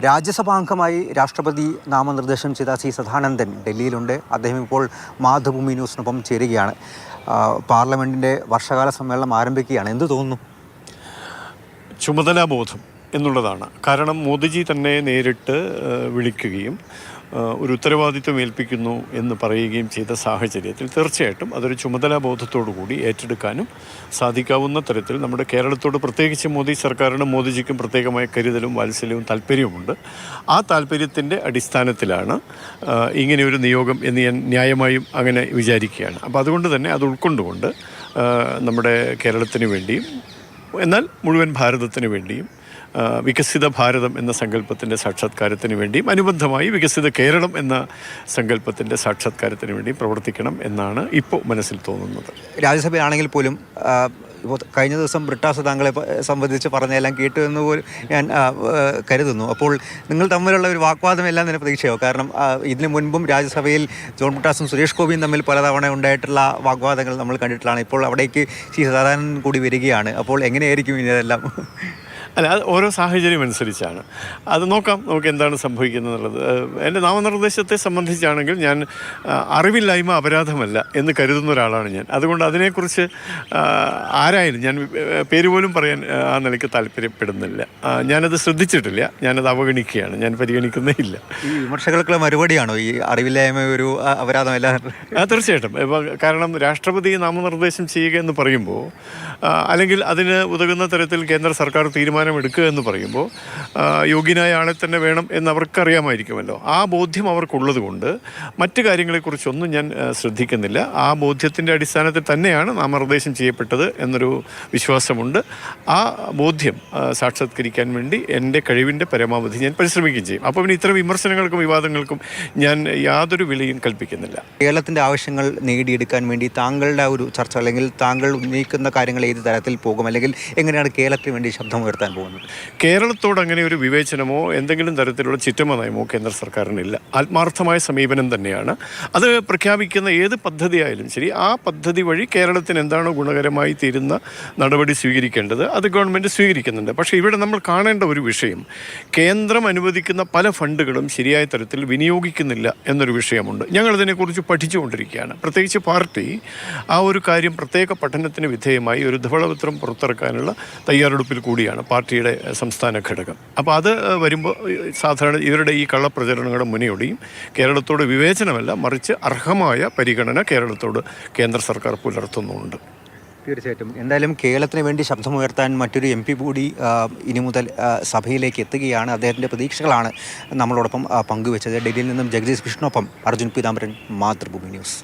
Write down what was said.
രാജ്യസഭാംഗമായി രാഷ്ട്രപതി നാമനിർദ്ദേശം ചെയ്ത സി സദാനന്ദൻ ഡൽഹിയിലുണ്ട്. അദ്ദേഹം ഇപ്പോൾ മാതൃഭൂമി ന്യൂസിനൊപ്പം ചേരുകയാണ്. പാർലമെൻറ്റിൻ്റെ വർഷകാല സമ്മേളനം ആരംഭിക്കുകയാണ്. എന്ത് തോന്നുന്നു? ചുമതലാബോധം എന്നുള്ളതാണ്. കാരണം മോദിജി തന്നെ നേരിട്ട് വിളിക്കുകയും ഒരു ഉത്തരവാദിത്വം ഏൽപ്പിക്കുന്നു എന്ന് പറയുകയും ചെയ്ത സാഹചര്യത്തിൽ തീർച്ചയായിട്ടും അതൊരു ചുമതലാബോധത്തോടു കൂടി ഏറ്റെടുക്കാനും സാധിക്കാവുന്ന തരത്തിൽ നമ്മുടെ കേരളത്തോട് പ്രത്യേകിച്ച് മോദി സർക്കാരിനും മോദിജിക്കും പ്രത്യേകമായ കരുതലും വാത്സല്യവും താല്പര്യവുമുണ്ട്. ആ താല്പര്യത്തിൻ്റെ അടിസ്ഥാനത്തിലാണ് ഇങ്ങനെയൊരു നിയോഗം എന്ന് ഞാൻ ന്യായമായും അങ്ങനെ വിചാരിക്കുകയാണ്. അപ്പോൾ അതുകൊണ്ട് തന്നെ അത് ഉൾക്കൊണ്ടുകൊണ്ട് നമ്മുടെ കേരളത്തിന് വേണ്ടിയും എന്നാൽ മുഴുവൻ ഭാരതത്തിന് വേണ്ടിയും വികസിത ഭാരതം എന്ന സങ്കല്പത്തിൻ്റെ സാക്ഷാത്കാരത്തിന് വേണ്ടിയും അനുബന്ധമായി വികസിത കേരളം എന്ന സങ്കല്പത്തിൻ്റെ സാക്ഷാത്കാരത്തിന് വേണ്ടിയും പ്രവർത്തിക്കണം എന്നാണ് ഇപ്പോൾ മനസ്സിൽ തോന്നുന്നത്. രാജ്യസഭയാണെങ്കിൽ പോലും ഇപ്പോൾ കഴിഞ്ഞ ദിവസം ബ്രിട്ടാസ് താങ്കളെ സംബന്ധിച്ച് പറഞ്ഞതെല്ലാം കേട്ടു എന്ന് പോലും ഞാൻ കരുതുന്നു. അപ്പോൾ നിങ്ങൾ തമ്മിലുള്ള ഒരു വാഗ്വാദം എല്ലാം തന്നെ പ്രതീക്ഷയോ? കാരണം ഇതിനു മുൻപും രാജ്യസഭയിൽ ജോൺ ബ്രിട്ടാസും സുരേഷ് ഗോപിയും തമ്മിൽ പലതവണ ഉണ്ടായിട്ടുള്ള വാഗ്വാദങ്ങൾ നമ്മൾ കണ്ടിട്ടുള്ളതാണ്. ഇപ്പോൾ അവിടേക്ക് സി സദാനന്ദൻ കൂടി വരികയാണ്. അപ്പോൾ എങ്ങനെയായിരിക്കും ഇതെല്ലാം? അല്ല, അത് ഓരോ സാഹചര്യം അനുസരിച്ചാണ്. അത് നമുക്ക് എന്താണ് സംഭവിക്കുന്നത് എന്നുള്ളത്. എൻ്റെ നാമനിർദ്ദേശത്തെ സംബന്ധിച്ചാണെങ്കിൽ ഞാൻ അറിവില്ലായ്മ അപരാധമല്ല എന്ന് കരുതുന്ന ഒരാളാണ് ഞാൻ. അതുകൊണ്ട് അതിനെക്കുറിച്ച് ആരായാലും ഞാൻ പേര് പോലും പറയാൻ ആ നിലയ്ക്ക് താല്പര്യപ്പെടുന്നില്ല. ഞാനത് ശ്രദ്ധിച്ചിട്ടില്ല, ഞാനത് അവഗണിക്കുകയാണ്, ഞാൻ പരിഗണിക്കുന്നേ ഇല്ല. ഈ വിമർശകർക്കുള്ള മറുപടിയാണോ ഈ അറിവില്ലായ്മ ഒരു അപരാധമല്ല? തീർച്ചയായിട്ടും. കാരണം രാഷ്ട്രപതി നാമനിർദ്ദേശം ചെയ്യുക എന്ന് പറയുമ്പോൾ അല്ലെങ്കിൽ അതിന് ഉതകുന്ന തരത്തിൽ കേന്ദ്ര സർക്കാർ തീരുമാനമെടുക്കുക എന്ന് പറയുമ്പോൾ യോഗ്യനായ ആളെ തന്നെ വേണം എന്ന് അവർക്കറിയാമായിരിക്കുമല്ലോ. ആ ബോധ്യം അവർക്കുള്ളത് കൊണ്ട് മറ്റു കാര്യങ്ങളെക്കുറിച്ചൊന്നും ഞാൻ ശ്രദ്ധിക്കുന്നില്ല. ആ ബോധ്യത്തിൻ്റെ അടിസ്ഥാനത്തിൽ തന്നെയാണ് നാമനിർദ്ദേശം ചെയ്യപ്പെട്ടത് എന്നൊരു വിശ്വാസമുണ്ട്. ആ ബോധ്യം സാക്ഷാത്കരിക്കാൻ വേണ്ടി എൻ്റെ കഴിവിൻ്റെ പരമാവധി ഞാൻ പരിശ്രമിക്കുകയും ചെയ്യും. അപ്പോൾ പിന്നെ ഇത്തരം വിമർശനങ്ങൾക്കും വിവാദങ്ങൾക്കും ഞാൻ യാതൊരു വിലയും കൽപ്പിക്കുന്നില്ല. കേരളത്തിൻ്റെ ആവശ്യങ്ങൾ നേടിയെടുക്കാൻ വേണ്ടി താങ്കളുടെ ഒരു ചർച്ച അല്ലെങ്കിൽ താങ്കൾ ഉന്നയിക്കുന്ന കാര്യങ്ങൾ ഏത് തരത്തിൽ പോകും, അല്ലെങ്കിൽ എങ്ങനെയാണ് കേരളത്തിന് വേണ്ടി ശബ്ദം ഉയർത്താൻ പോകുന്നത്? കേരളത്തോട് അങ്ങനെ ഒരു വിവേചനമോ എന്തെങ്കിലും തരത്തിലുള്ള ചിറ്റമ നയമോ കേന്ദ്ര സർക്കാരിനില്ല. ആത്മാർത്ഥമായ സമീപനം തന്നെയാണ്. അത് പ്രഖ്യാപിക്കുന്ന ഏത് പദ്ധതിയായാലും ശരി, ആ പദ്ധതി വഴി കേരളത്തിന് എന്താണോ ഗുണകരമായി തീരുന്ന നടപടി സ്വീകരിക്കേണ്ടത് അത് ഗവൺമെൻറ് സ്വീകരിക്കുന്നുണ്ട്. പക്ഷേ ഇവിടെ നമ്മൾ കാണേണ്ട ഒരു വിഷയം, കേന്ദ്രം അനുവദിക്കുന്ന പല ഫണ്ടുകളും ശരിയായ തരത്തിൽ വിനിയോഗിക്കുന്നില്ല എന്നൊരു വിഷയമുണ്ട്. ഞങ്ങളതിനെക്കുറിച്ച് പഠിച്ചുകൊണ്ടിരിക്കുകയാണ്. പ്രത്യേകിച്ച് പാർട്ടി ആ ഒരു കാര്യം പ്രത്യേക പഠനത്തിന് വിധേയമായി ഒരു ധവളപത്രം പുറത്തിറക്കാനുള്ള തയ്യാറെടുപ്പിൽ കൂടിയാണ് പാർട്ടിയുടെ സംസ്ഥാന ഘടകം. അപ്പോൾ അത് വരുമ്പോൾ സാധാരണ ഇവരുടെ ഈ കള്ളപ്രചരണങ്ങളുടെ മുനയൊടിയും കേരളത്തോട് വിവേചനമല്ല, മറിച്ച് അർഹമായ പരിഗണന കേരളത്തോട് കേന്ദ്ര സർക്കാർ പുലർത്തുന്നുണ്ട്. തീർച്ചയായിട്ടും. എന്തായാലും കേരളത്തിന് വേണ്ടി ശബ്ദമുയർത്താൻ മറ്റൊരു MP കൂടി ഇനി മുതൽ സഭയിലേക്ക് എത്തുകയാണ്. അദ്ദേഹത്തിൻ്റെ പ്രതീക്ഷകളാണ് നമ്മളോടൊപ്പം പങ്കുവെച്ചത്. ഡൽഹിയിൽ നിന്നും ജഗദീഷ് വിഷ്ണുവൊപ്പം അർജുൻ പീതാംബരൻ, മാതൃഭൂമി ന്യൂസ്.